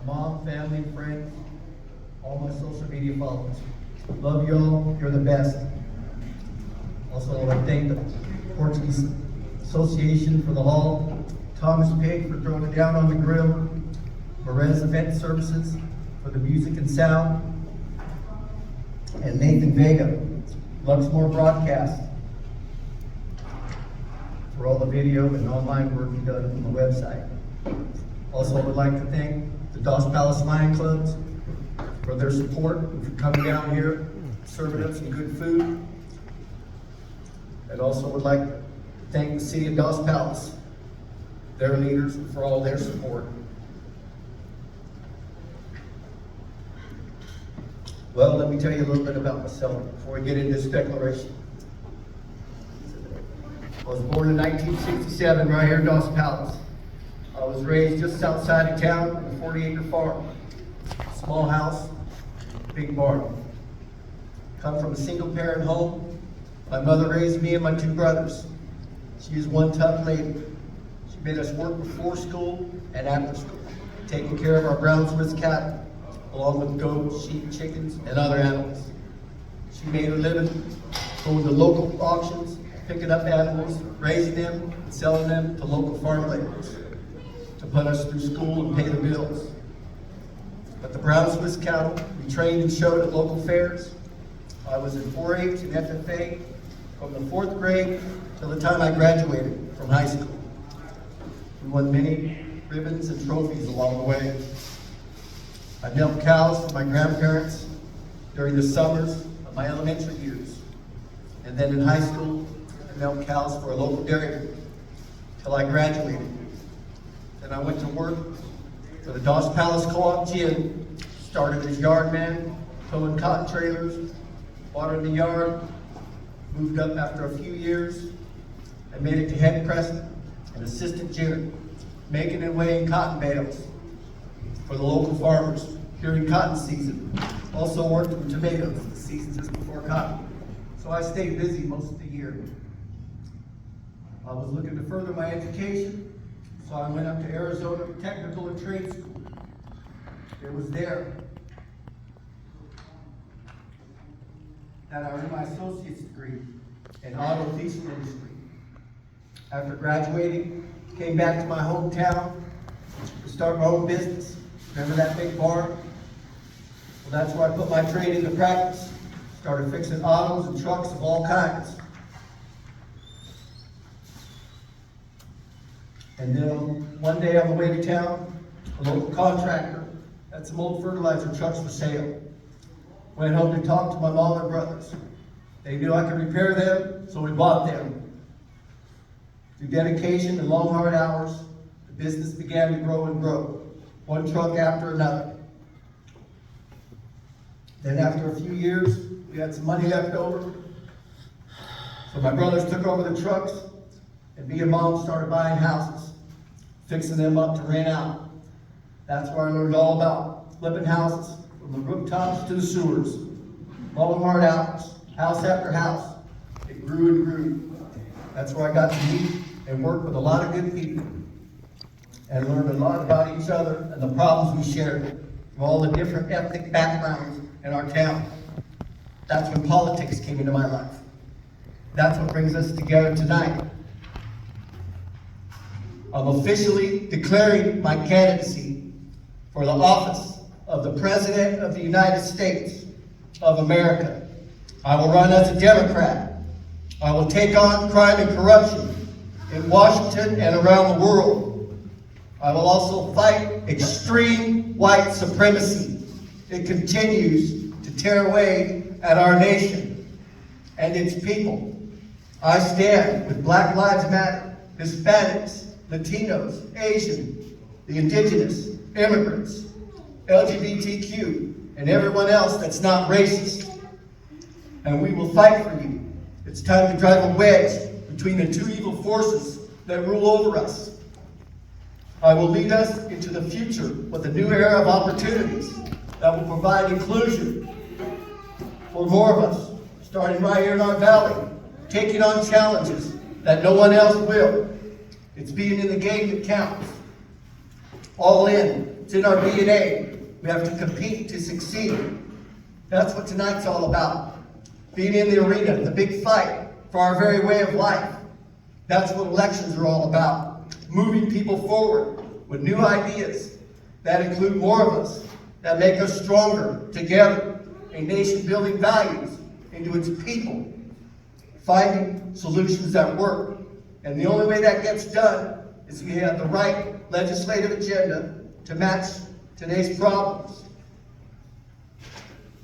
my mom, family, friends, all my social media followers. Love y'all, you're the best. Also, I want to thank the Portuguese Association for the hall, Thomas Pig for throwing it down on the grill, Perez Event Services for the music and sound, and Nathan Vega, Luxmore Broadcast, for all the video and online work you've done on the website. Also, I would like to thank the Dos Palos Lion Clubs for their support and for coming down here, serving up some good food. And also would like to thank the city of Dos Palos, their leaders, for all their support. Well, let me tell you a little bit about myself before we get into this declaration. I was born in 1967 right here in Dos Palos. I was raised just outside of town on a 40-acre farm. Small house, big barn. Come from a single-parent home. My mother raised me and my two brothers. She is one tough lady. She made us work before school and after school, taking care of our brown Swiss cattle, along with goats, sheep, chickens, and other animals. She made her living going to local auctions, picking up animals, raising them, and selling them to local farm laborers to put us through school and pay the bills. But the brown Swiss cattle we trained and showed at local fairs. I was in 4-H and FFA from the 4th grade till the time I graduated from high school. We won many ribbons and trophies along the way. I milked cows for my grandparents during the summers of my elementary years. And then in high school, I milked cows for a local dairy till I graduated. Then I went to work for the Dos Palos Co-op Gym, started as yard man, towing cotton trailers, watered the yard, moved up after a few years, and made it to head president and assistant janitor, making and weighing cotton bales for the local farmers during cotton season. Also worked with tomatoes, the season just before cotton. So I stayed busy most of the year. I was looking to further my education, so I went up to Arizona Technical and Trade School. It was there that I earned my associate's degree in auto diesel industry. After graduating, came back to my hometown to start my own business. Remember that big barn? Well, that's where I put my trade into practice. Started fixing autos and trucks of all kinds. And then one day on the way to town, a local contractor had some old fertilizer trucks for sale. Went home to talk to my mom and brothers. They knew I could repair them, so we bought them. Through dedication and long, hard hours, the business began to grow and grow, one truck after another. Then after a few years, we had some money left over. So my brothers took over the trucks, and me and mom started buying houses, fixing them up to rent out. That's where I learned all about flipping houses, from the rooftops to the sewers. Long, hard hours, house after house. It grew and grew. That's where I got to meet and work with a lot of good people and learned a lot about each other and the problems we shared from all the different ethnic backgrounds in our town. That's when politics came into my life. That's what brings us together tonight. I'm officially declaring my candidacy for the office of the President of the United States of America. I will run as a Democrat. I will take on crime and corruption in Washington and around the world. I will also fight extreme white supremacy. It continues to tear away at our nation and its people. I stand with Black Lives Matter, Hispanics, Latinos, Asian, the indigenous, immigrants, LGBTQ, and everyone else that's not racist. And we will fight for you. It's time to drive a wedge between the two evil forces that rule over us. I will lead us into the future with a new era of opportunities that will provide inclusion for more of us, starting right here in our valley, taking on challenges that no one else will. It's being in the game that counts. All in, It's in our DNA. We have to compete to succeed. That's what tonight's all about. Being in the arena, the big fight for our very way of life. That's what elections are all about. Moving people forward with new ideas that include more of us, that make us stronger together. A nation building values into its people. Finding solutions that work. And the only way that gets done is if you have the right legislative agenda to match today's problems.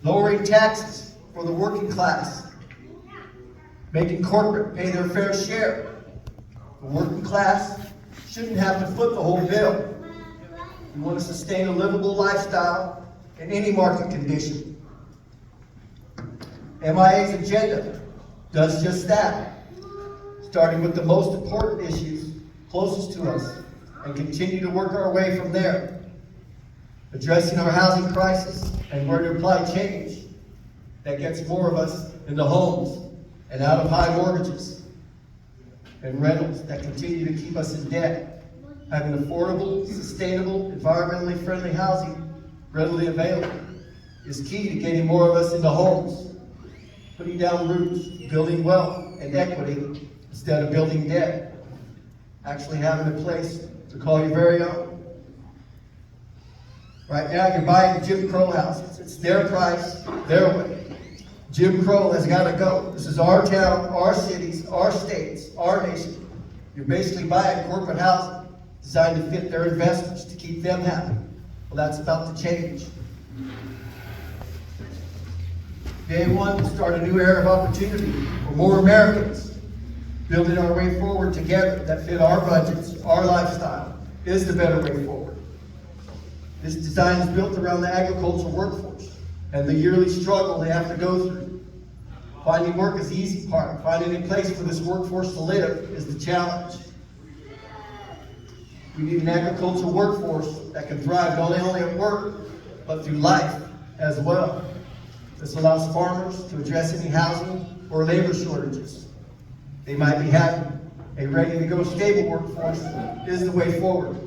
Lowering taxes for the working class. Making corporate pay their fair share. The working class shouldn't have to foot the whole bill. We want to sustain a livable lifestyle in any market condition. MIA's agenda does just that, starting with the most important issues closest to us and continue to work our way from there. Addressing our housing crisis and where to apply change that gets more of us into homes and out of high mortgages and rentals that continue to keep us in debt. Having affordable, sustainable, environmentally friendly housing readily available is key to getting more of us into homes. Putting down roots, building wealth and equity instead of building debt. Actually having a place to call your very own. Right now you're buying Jim Crow houses. It's their price, their way. Jim Crow has got to go. This is our town, our cities, our states, our nation. You're basically buying corporate housing designed to fit their investors, to keep them happy. Well, that's about to change. Day one will start a new era of opportunity for more Americans. Building our way forward together that fit our budgets, our lifestyle, is the better way forward. This design is built around the agricultural workforce and the yearly struggle they have to go through. Finding work is the easy part. Finding a place for this workforce to live is the challenge. We need an agricultural workforce that can thrive not only at work, but through life as well. This allows farmers to address any housing or labor shortages they might be having. A ready-to-go stable workforce is the way forward,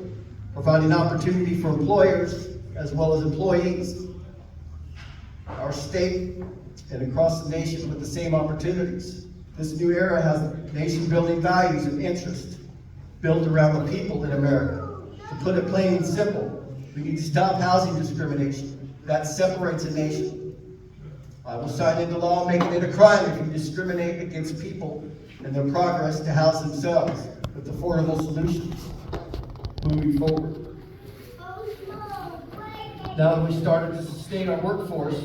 providing opportunity for employers as well as employees. Our state and across the nation with the same opportunities. This new era has nation-building values and interests built around the people in America. To put it plain and simple, we need to stop housing discrimination. That separates a nation. I will sign into law making it a crime if you discriminate against people and their progress to house themselves with affordable solutions moving forward. Now that we started to sustain our workforce,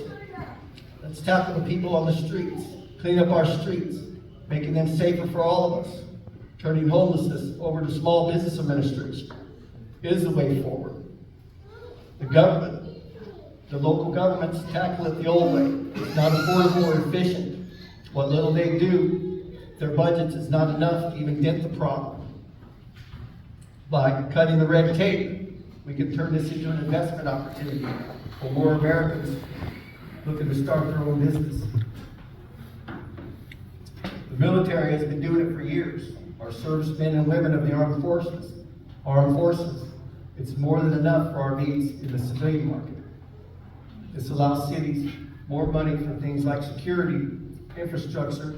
let's tackle the people on the streets, clean up our streets, making them safer for all of us. Turning homelessness over to small business administration is the way forward. The government, the local governments tackle it the old way. It's not affordable or efficient. What little they do, their budgets is not enough to even dent the problem. By cutting the red tape, we can turn this into an investment opportunity for more Americans looking to start their own business. The military has been doing it for years. Our servicemen and women of the armed forces, it's more than enough for our needs in the civilian market. This allows cities more money for things like security, infrastructure,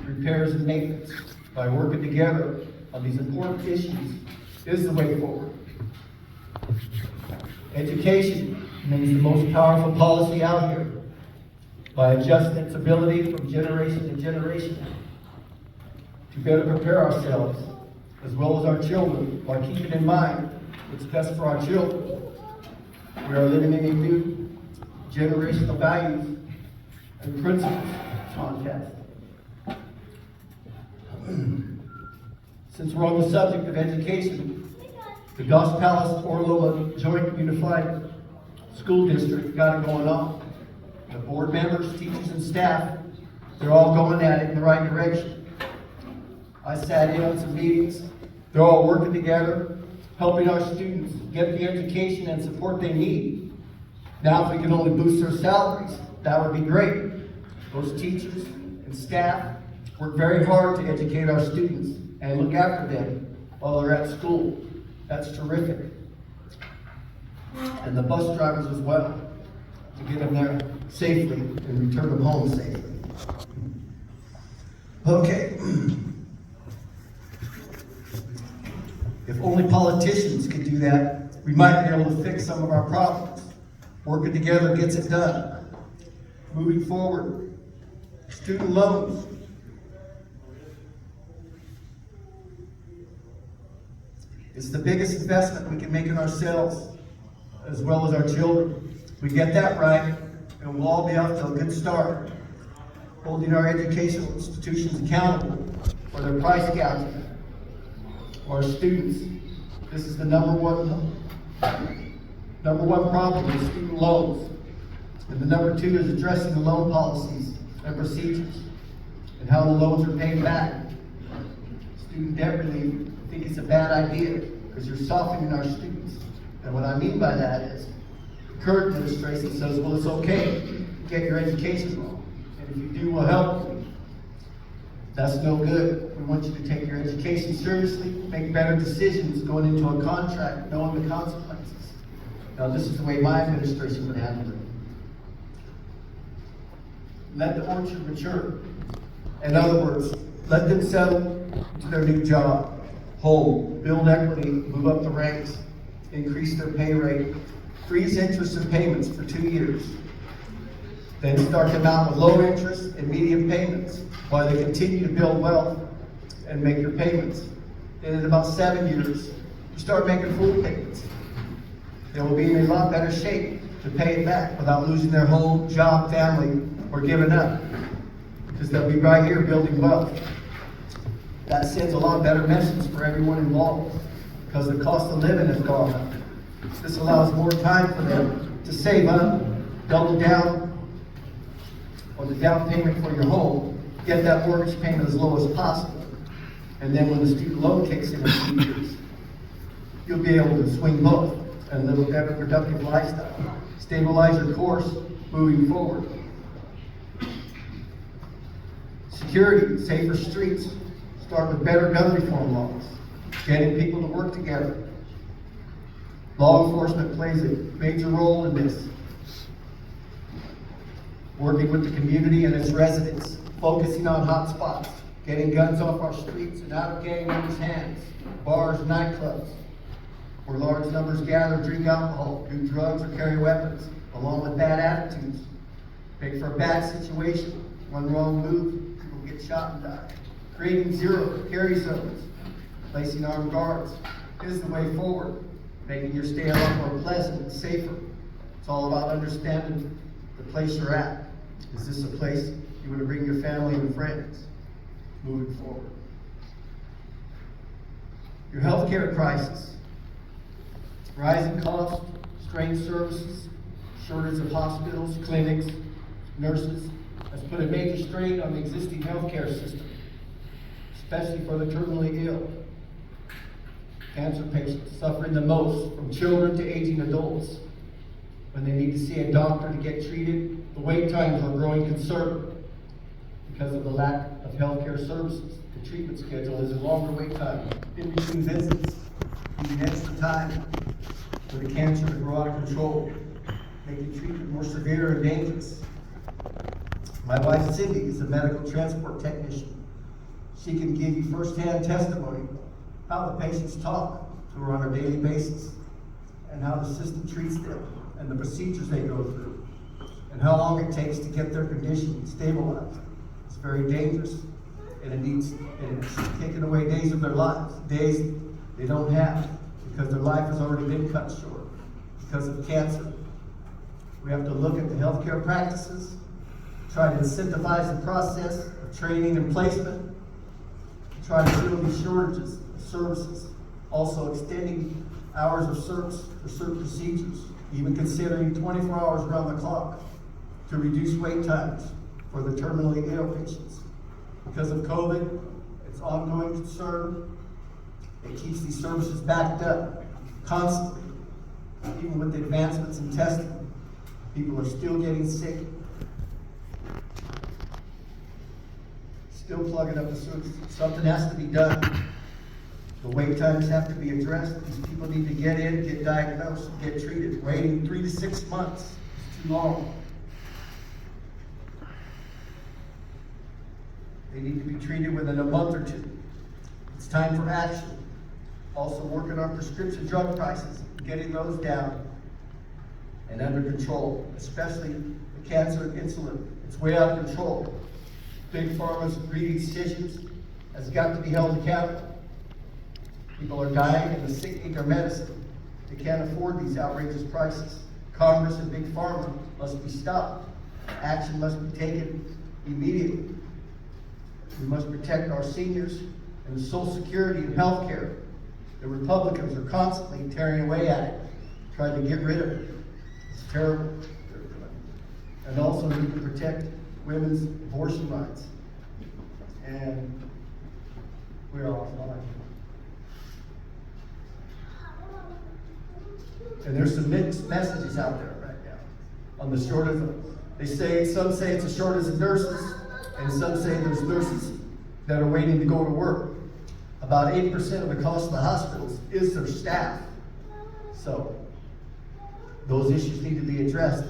repairs, and maintenance. By working together on these important issues is the way forward. Education remains the most powerful policy out here. By adjusting its ability from generation to generation, to better prepare ourselves, as well as our children, while keeping in mind what's best for our children. We are living in a new generational values and principles contest. Since we're on the subject of education, the Dos Palos Orlova Joint Unified School District got it going on. The board members, teachers, and staff, they're all going at it in the right direction. I sat in on some meetings. They're all working together, helping our students get the education and support they need. Now, if we can only boost their salaries, that would be great. Those teachers and staff work very hard to educate our students and look after them while they're at school. That's terrific. and the bus drivers as well, to get them there safely and return them home safely. Okay. If only politicians could do that, we might be able to fix some of our problems. Working together gets it done. Moving forward, student loans. It's the biggest investment we can make in ourselves, as well as our children. If we get that right, and we'll all be off to a good start, holding our educational institutions accountable for their price gouging. Our students, this is the number one problem with student loans. And the number two is addressing the loan policies and procedures and how the loans are paid back. Student debt relief, I think it's a bad idea because you're softening our students. And what I mean by that is the current administration says, well, it's okay to get your education loan. And if you do, we'll help you. That's no good. We want you to take your education seriously, make better decisions going into a contract, knowing the consequences. Now, this is the way my administration would handle it. Let the orchard mature. In other words, let them settle into their new job, hold, build equity, move up the ranks, increase their pay rate, freeze interest and payments for 2 years. Then start them out with low interest and medium payments while they continue to build wealth and make your payments. Then in about 7 years, you start making full payments. They will be in a lot better shape to pay it back without losing their home, job, family, or giving up. Because they'll be right here building wealth. That sends a lot better message for everyone involved because the cost of living has gone up. This allows more time for them to save up, double down on the down payment for your home, get that mortgage payment as low as possible. And then when the student loan kicks in a few years, you'll be able to swing both and live a better productive lifestyle. Stabilize your course moving forward. Security, safer streets. Start with better gun reform laws. Getting people to work together. Law enforcement plays a major role in this. Working with the community and its residents, focusing on hot spots, getting guns off our streets and out of gang members' hands, bars, nightclubs, where large numbers gather, drink alcohol, do drugs, or carry weapons, along with bad attitudes. Make for a bad situation. One wrong move, people get shot and die. Creating zero carry zones, placing armed guards is the way forward, making your stay a lot more pleasant and safer. It's all about understanding the place you're at. Is this a place you want to bring your family and friends moving forward? Your healthcare crisis, rising costs, strained services, shortage of hospitals, clinics, nurses, has put a major strain on the existing healthcare system, especially for the terminally ill. Cancer patients suffering the most, from children to aging adults. When they need to see a doctor to get treated, the wait times are a growing concern because of the lack of healthcare services. The treatment schedule is a longer wait time in between visits, needing extra time for the cancer to grow out of control, making treatment more severe and dangerous. My wife Cindy is a medical transport technician. She can give you first-hand testimony how the patients talk to her on a daily basis and how the system treats them and the procedures they go through and how long it takes to get their condition stabilized. It's very dangerous and it's taking away days of their lives, days they don't have because their life has already been cut short because of cancer. We have to look at the healthcare practices, try to incentivize the process of training and placement, try to fill these shortages of services, also extending hours of service for certain procedures, even considering 24 hours around the clock to reduce wait times for the terminally ill patients. Because of COVID, it's ongoing concern. It keeps these services backed up constantly. Even with the advancements in testing, people are still getting sick, still plugging up the services. Something has to be done. The wait times have to be addressed. These people need to get in, get diagnosed, get treated. Waiting 3 to 6 months is too long. They need to be treated within a month or two. It's time for action. Also working on prescription drug prices, getting those down and under control, especially the cancer and insulin. It's way out of control. Big Pharma's greedy decisions has got to be held accountable. People are dying and the sick need their medicine. They can't afford these outrageous prices. Congress and Big Pharma must be stopped. Action must be taken immediately. We must protect our seniors and Social Security and health care. The Republicans are constantly tearing away at it, trying to get rid of it. It's terrible. And also need to protect women's abortion rights. And we're offline. And there's some mixed messages out there right now on the shortage of, some say it's a shortage of nurses, and some say there's nurses that are waiting to go to work. About 80% of the cost of the hospitals is their staff. So those issues need to be addressed.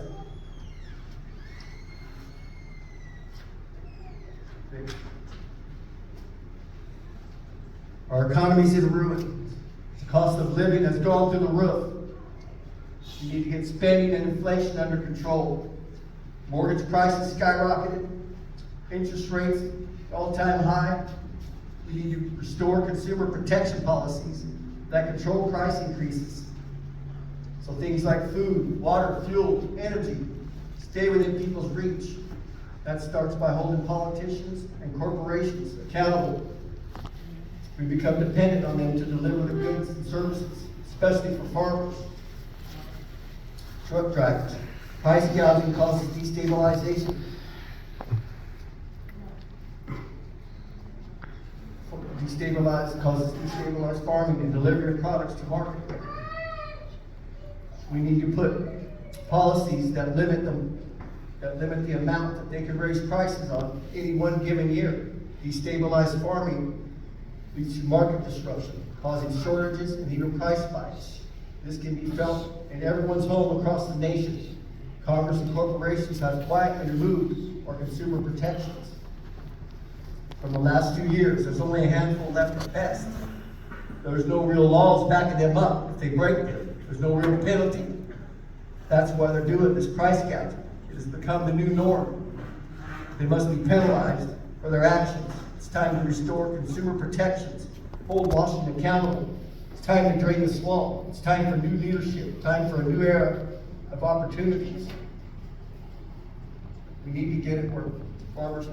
Our economy's in ruin. The cost of living has gone through the roof. You need to get spending and inflation under control. Mortgage prices skyrocketed. Interest rates all-time high. We need to restore consumer protection policies that control price increases. So things like food, water, fuel, energy stay within people's reach. That starts by holding politicians and corporations accountable. We become dependent on them to deliver the goods and services, especially for farmers, truck drivers. Price gouging causes destabilization. Causes destabilized farming and delivery of products to market. We need to put policies that limit the amount that they can raise prices on any one given year. Destabilized farming leads to market disruption, causing shortages and even price spikes. This can be felt in everyone's home across the nation. Congress and corporations have quietly removed our consumer protections. From the last 2 years, there's only a handful left to pass. There's no real laws backing them up. If they break them, there's no real penalty. That's why they're doing this price gouging. It has become the new norm. They must be penalized for their actions. It's time to restore consumer protections, hold Washington accountable. It's time to drain the swamp. It's time for new leadership, time for a new era of opportunities. We need to get it where farmers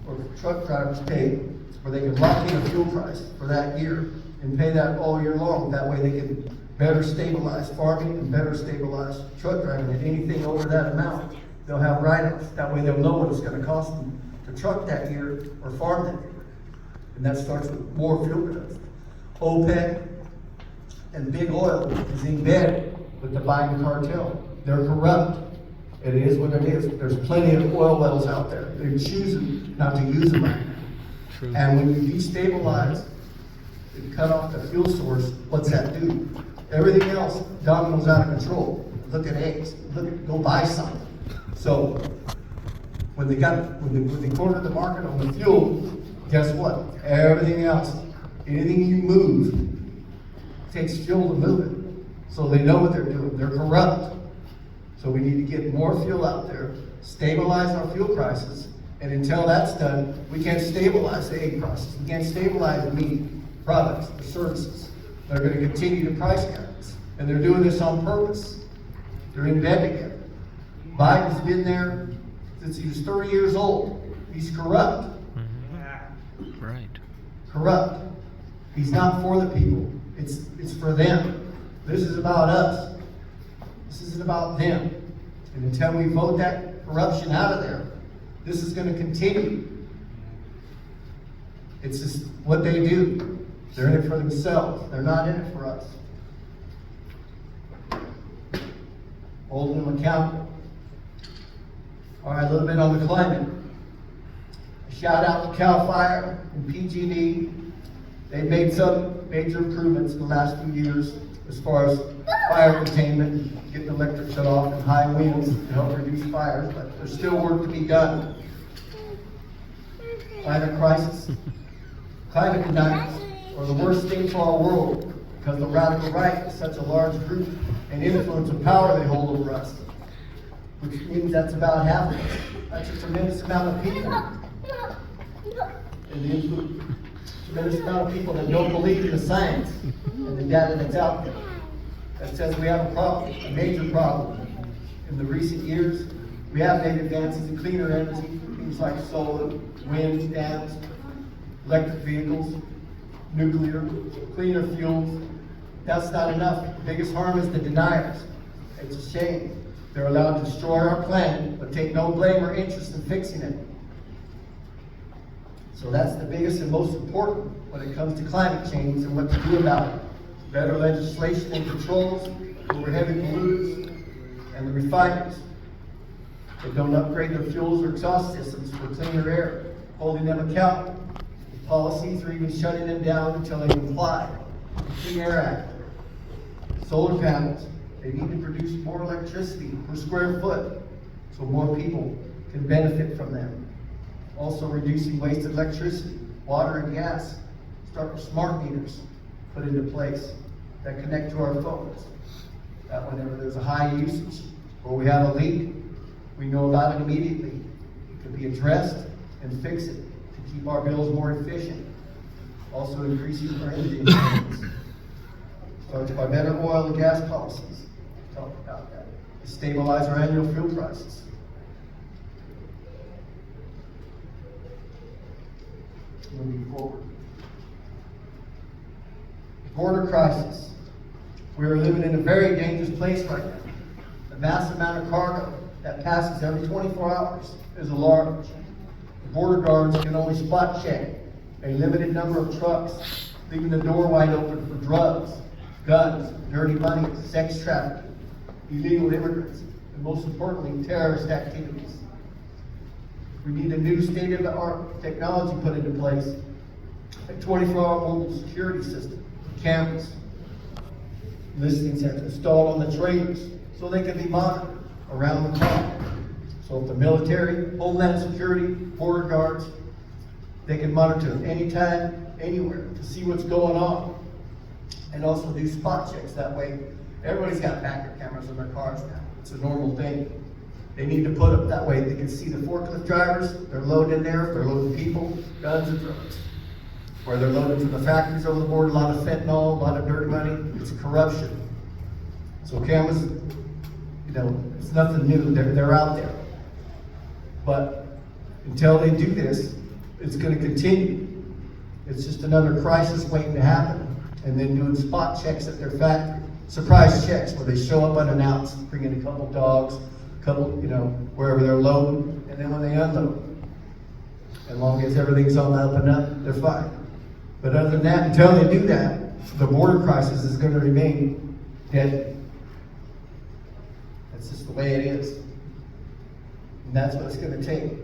or truck drivers pay, where they can lock in a fuel price for that year and pay that all year long. That way they can better stabilize farming and better stabilize truck driving. And anything over that amount, they'll have write-offs. That way they'll know what it's going to cost them to truck that year or farm that year. And that starts with more fuel production. OPEC and Big Oil is in bed with the Biden cartel. They're corrupt. It is what it is. There's plenty of oil wells out there. They're choosing not to use them right now. True. And when you destabilize and cut off the fuel source, what's that do? Everything else dominoes out of control. Look at eggs. Go buy something. So when they cornered the market on the fuel, guess what? Everything else, anything you move, takes fuel to move it. So they know what they're doing. They're corrupt. So we need to get more fuel out there, stabilize our fuel prices, and until that's done, we can't stabilize the egg prices. We can't stabilize the meat products, the services. They're going to continue to price gouging, and they're doing this on purpose. They're in bed together. Biden's been there since he was 30 years old. He's corrupt. Mm-hmm. Right. Corrupt. He's not for the people. It's for them. This is about us. This isn't about them. And until we vote that corruption out of there, this is going to continue. It's just what they do. They're in it for themselves. They're not in it for us. Holding them accountable. All right, a little bit on the climate. A shout out to CAL FIRE and PG&E. They made some major improvements in the last few years as far as fire containment, getting electric shut off and high winds to help reduce fires, but there's still work to be done. Climate crisis. Climate deniers are the worst thing for our world because the radical right is such a large group and influence and power they hold over us, which means that's about half of us. That's a tremendous amount of people. And the tremendous amount of people that don't believe in the science and the data that's out there that says we have a problem, a major problem. In the recent years, we have made advances in cleaner energy, things like solar, wind, dams, electric vehicles, nuclear, cleaner fuels. That's not enough. The biggest harm is the deniers. It's a shame. They're allowed to destroy our planet, but take no blame or interest in fixing it. So that's the biggest and most important when it comes to climate change and what to do about it. Better legislation and controls over heavy polluters and the refiners that don't upgrade their fuels or exhaust systems for cleaner air, holding them accountable. Policies are even shutting them down until they comply. The Clean Air Act, solar panels, they need to produce more electricity per square foot so more people can benefit from them. Also reducing wasted electricity, water and gas. Start with smart meters put into place that connect to our phones. That whenever there's a high usage or we have a leak, we know about it immediately. It can be addressed and fix it to keep our bills more efficient. Also increasing our energy independence. Starts by better oil and gas policies. Talk about that. To stabilize our annual fuel prices. Moving forward. Border crisis. We are living in a very dangerous place right now. The massive amount of cargo that passes every 24 hours is alarming. The border guards can only spot check a limited number of trucks, leaving the door wide open for drugs, guns, dirty money, sex trafficking, illegal immigrants, and most importantly, terrorist activities. We need a new state-of-the-art technology put into place, a 24-hour mobile security system, cameras, listening centers installed on the trailers so they can be monitored around the clock. So if the military, Homeland Security, border guards, they can monitor anytime, anywhere to see what's going on and also do spot checks. That way, everybody's got backup cameras in their cars now. It's a normal thing. They need to put them that way they can see the forklift drivers. They're loaded in there. They're loading people, guns, and drugs. Where they're loaded from the factories over the border, a lot of fentanyl, a lot of dirty money. It's corruption. So cameras, it's nothing new. They're out there. But until they do this, it's going to continue. It's just another crisis waiting to happen. And then doing spot checks at their factory. Surprise checks where they show up unannounced, bring in a couple dogs, wherever they're loading, and then when they unload, as long as everything's on the up and up, they're fine. But other than that, until they do that, the border crisis is going to remain deadly. That's just the way it is. And that's what it's going to take.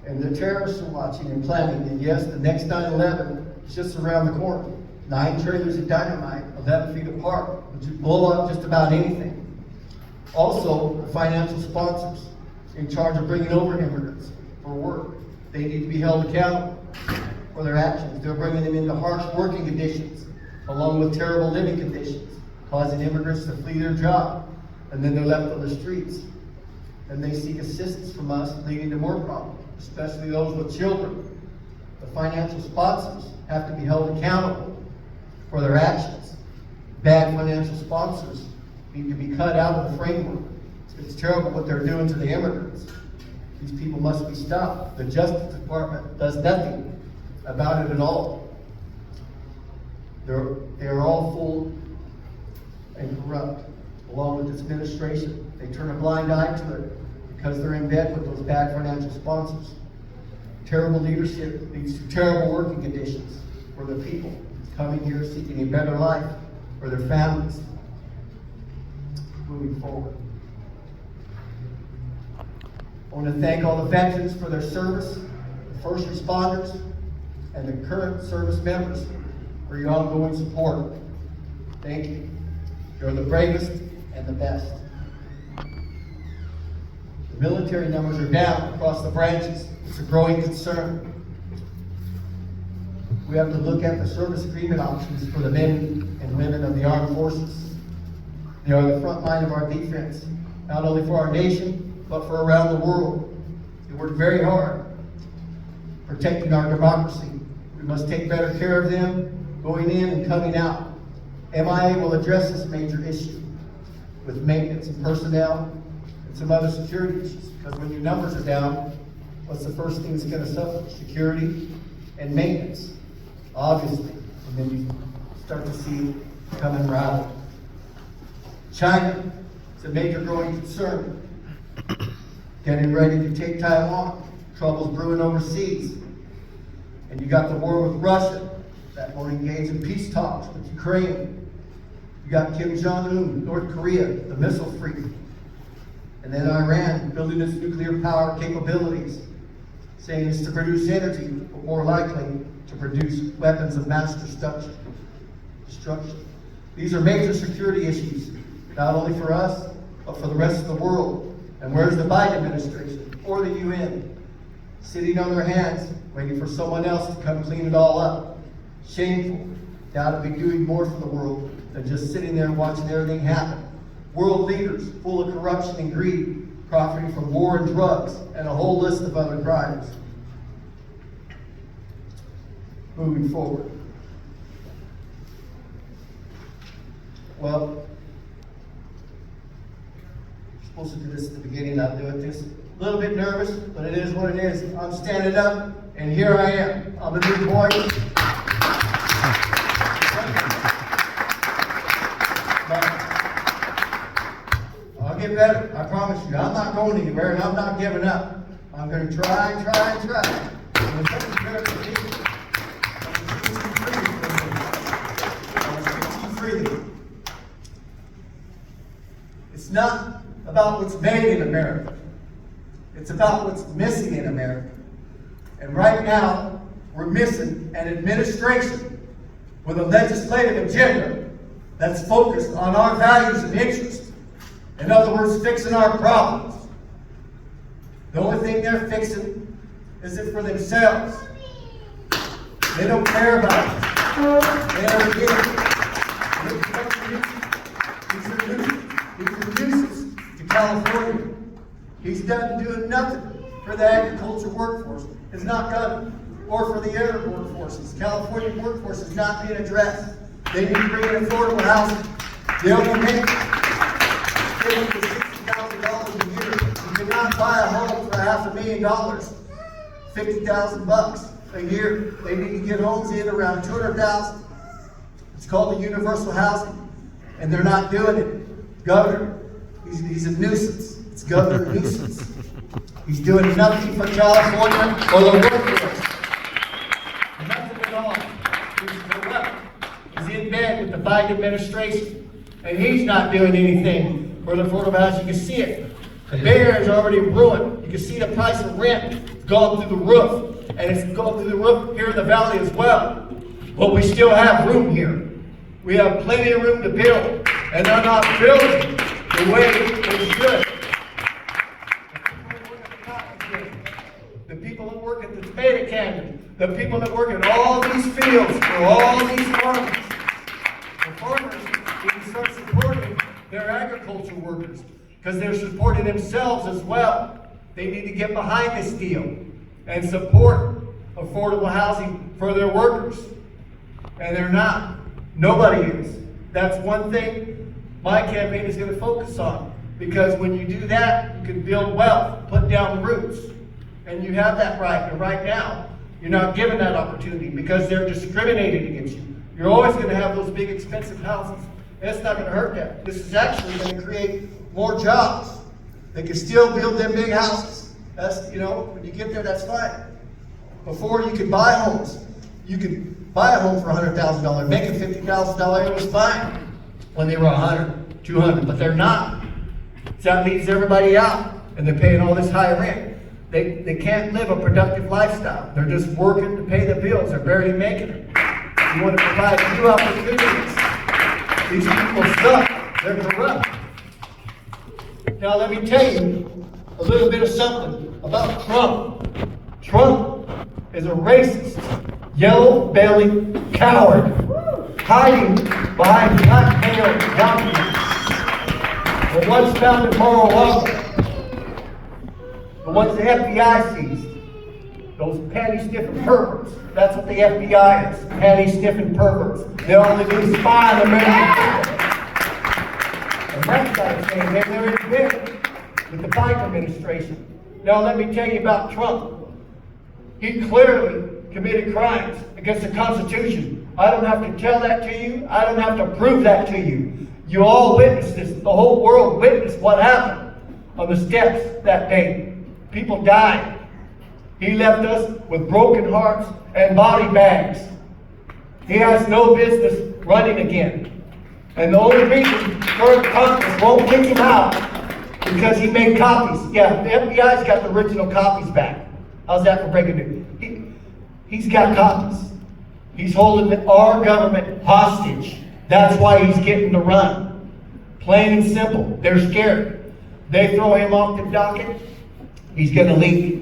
And the terrorists are watching and planning, and yes, the next 9/11 is just around the corner. 9 trailers of dynamite, 11 feet apart, which would blow up just about anything. Also, the financial sponsors in charge of bringing over immigrants for work, they need to be held accountable for their actions. They're bringing them into harsh working conditions, along with terrible living conditions, causing immigrants to flee their job, and then they're left on the streets. And they seek assistance from us, leading to more problems, especially those with children. The financial sponsors have to be held accountable for their actions. Bad financial sponsors need to be cut out of the framework. It's terrible what they're doing to the immigrants. These people must be stopped. The Justice Department does nothing about it at all. They're all full and corrupt, along with this administration. They turn a blind eye to it because they're in bed with those bad financial sponsors. Terrible leadership leads to terrible working conditions for the people coming here seeking a better life for their families. Moving forward. I want to thank all the veterans for their service, the first responders, and the current service members for your ongoing support. Thank you. You're the bravest and the best. The military numbers are down across the branches. It's a growing concern. We have to look at the service agreement options for the men and women of the armed forces. They are the front line of our defense, not only for our nation, but for around the world. They work very hard protecting our democracy. We must take better care of them going in and coming out. MIA will address this major issue with maintenance and personnel and some other security issues, because when your numbers are down, what's the first thing that's going to suffer? Security and maintenance, obviously, and then you start to see it come unraveled. China is a major growing concern, getting ready to take Taiwan. Troubles brewing overseas. And you got the war with Russia that will engage in peace talks with Ukraine. You got Kim Jong-un, North Korea, the missile freak. And then Iran building its nuclear power capabilities, saying it's to produce energy, but more likely to produce weapons of mass destruction. These are major security issues, not only for us, but for the rest of the world. And where's the Biden administration or the UN? Sitting on their hands, waiting for someone else to come clean it all up. Shameful. They ought to be doing more for the world than just sitting there and watching everything happen. World leaders full of corruption and greed, profiting from war and drugs, and a whole list of other crimes. Moving forward. Well, I'm supposed to do this at the beginning, not do it this. A little bit nervous, but it is what it is. I'm standing up, and here I am. I'm a new boy. But I'll get better, I promise you. I'm not going anywhere, and I'm not giving up. I'm going to try and try and try. And if something's better for me, I'm freely. It's not about what's made in America. It's about what's missing in America. And right now, we're missing an administration with a legislative agenda that's focused on our values and interests. In other words, fixing our problems. The only thing they're fixing is it for themselves. They don't care about us. They never did. He's a nuisance to California. He's done doing nothing for the agriculture workforce. It's not done. Or for the other workforces. California workforce is not being addressed. They need to bring in affordable housing. They only make $60,000 a year. You cannot buy a home for $500,000. $50,000 a year. They need to get homes in around $200,000. It's called the universal housing. And they're not doing it. Governor, he's a nuisance. It's Governor Nuisance. He's doing nothing for California or the workforce. Nothing at all. He's corrupt. He's in bed with the Biden administration. And he's not doing anything for the affordable housing. You can see it. The Bay Area is already ruined. You can see the price of rent going through the roof. And it's going through the roof here in the valley as well. But we still have room here. We have plenty of room to build. And they're not building the way they should. The people that work at the tomato canyon, the people that work in all these fields, for all these farmers. The farmers need to start supporting their agriculture workers because they're supporting themselves as well. They need to get behind this deal and support affordable housing for their workers. And they're not. Nobody is. That's one thing my campaign is going to focus on. Because when you do that, you can build wealth, put down roots. And you have that right. And right now, you're not given that opportunity because they're discriminating against you. You're always going to have those big expensive houses. And it's not going to hurt that. This is actually going to create more jobs. They can still build them big houses. That's, when you get there, that's fine. Before you could buy homes. You could buy a home for $100,000. Making $50,000, it was fine when they were 100, 200, but they're not. So that leaves everybody out, and they're paying all this high rent. They can't live a productive lifestyle. They're just working to pay the bills. They're barely making it. You want to provide new opportunities. These people suck. They're corrupt. Now let me tell you a little bit of something about Trump. Trump is a racist, yellow-bellied coward, hiding behind blackmail documents. The ones found in Mar-a-Lago, the ones the FBI seized, those panty-sniffing perverts. That's what the FBI is, panty-sniffing perverts. They only do spy on American people. And that's not saying they're in bed with the Biden administration. Now let me tell you about Trump. He clearly committed crimes against the Constitution. I don't have to tell that to you. I don't have to prove that to you. You all witnessed this. The whole world witnessed what happened on the steps that day. People died. He left us with broken hearts and body bags. He has no business running again. And the only reason current Congress won't kick him out because he made copies. Yeah, the FBI's got the original copies back. How's that for breaking news? He's got copies. He's holding our government hostage. That's why he's getting the run. Plain and simple. They're scared. They throw him off the docket, he's gonna leak.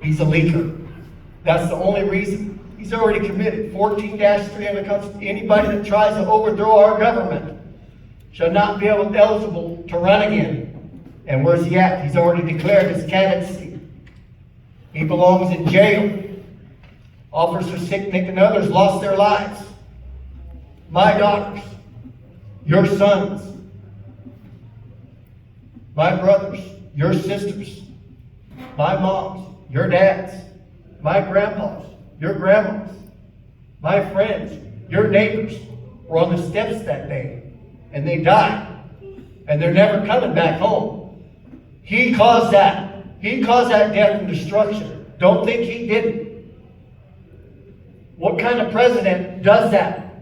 He's a leaker. That's the only reason. He's already committed 14-3 of the Constitution. Anybody that tries to overthrow our government shall not be eligible to run again. And where's he at? He's already declared his candidacy. He belongs in jail. Officer Sicknick and others lost their lives. My daughters, your sons, my brothers, your sisters, my moms, your dads, my grandpas, your grandmas, my friends, your neighbors were on the steps that day, and they died, and they're never coming back home. He caused that. He caused that death and destruction. Don't think he didn't. What kind of president does that?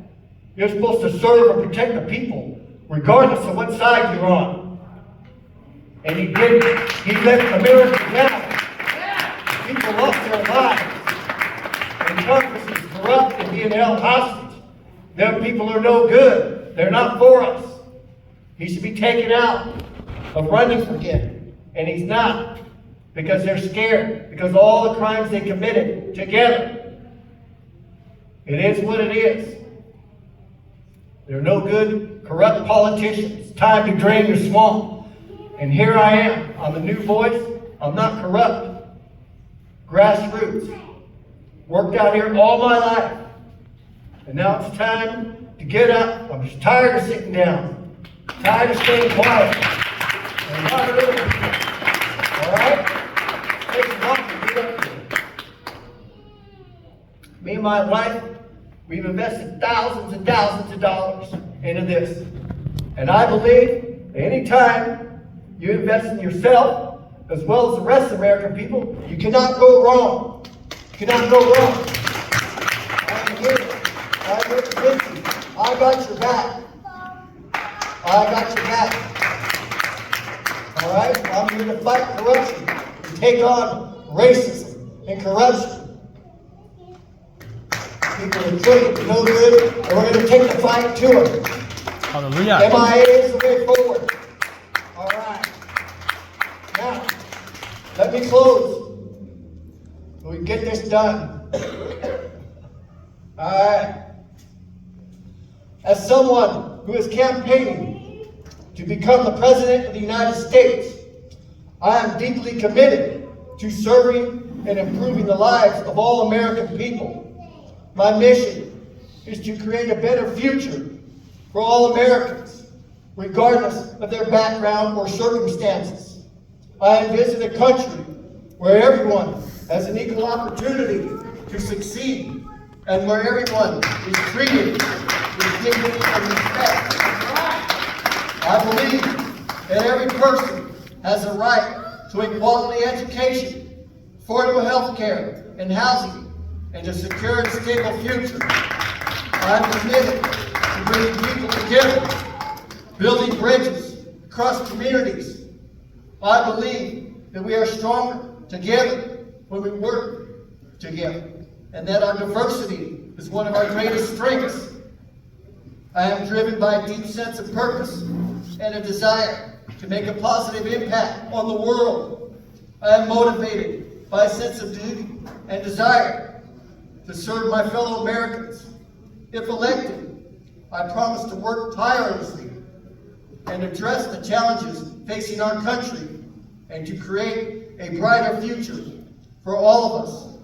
You're supposed to serve and protect the people, regardless of what side you're on. And he didn't. He let America down. People lost their lives. And Congress is corrupt and being held hostage. Them people are no good. They're not for us. He should be taken out of running again. And he's not. Because they're scared. Because of all the crimes they committed together. It is what it is. They're no good, corrupt politicians. Time to drain your swamp. And here I am. I'm a new voice. I'm not corrupt. Grassroots. Worked out here all my life. And now it's time to get up. I'm just tired of sitting down. Tired of staying quiet. And not really. All right? Takes a lot to get up here. Me and my wife, we've invested thousands and thousands of dollars into this. And I believe anytime you invest in yourself, as well as the rest of American people, you cannot go wrong. You cannot go wrong. I'm here. I'm here to visit you. I got your back. I got your back. All right? I'm here to fight corruption, to take on racism and corruption. People are crooked, no good, and we're going to take the fight to them. Hallelujah. MIA is the way forward. All right. Now, let me close. We can get this done. All right. As someone who is campaigning to become the President of the United States, I am deeply committed to serving and improving the lives of all American people. My mission is to create a better future for all Americans, regardless of their background or circumstances. I envision a country where everyone has an equal opportunity to succeed and where everyone is treated with dignity and respect. I believe that every person has a right to a quality education, affordable health care, and housing, and a secure and stable future. I'm committed to bringing people together, building bridges across communities. I believe that we are stronger together when we work together, and that our diversity is one of our greatest strengths. I am driven by a deep sense of purpose and a desire to make a positive impact on the world. I am motivated by a sense of duty and desire to serve my fellow Americans. If elected, I promise to work tirelessly and address the challenges facing our country and to create a brighter future for all of us.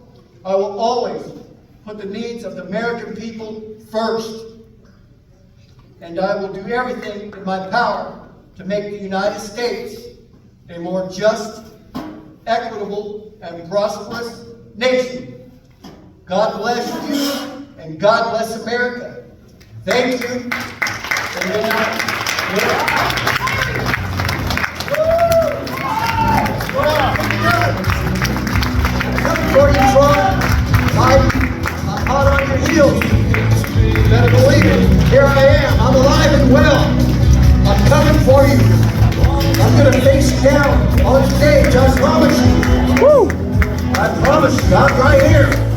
I will always put the needs of the American people first, and I will do everything in my power to make the United States a more just, equitable, and prosperous nation. God bless you, and God bless America. Thank you. For you, Trump, I'm hot on your heels. You better believe it. Here I am. I'm alive and well. I'm coming for you. I'm going to face you down on stage. I promise you. Woo! I promise you. I'm right here.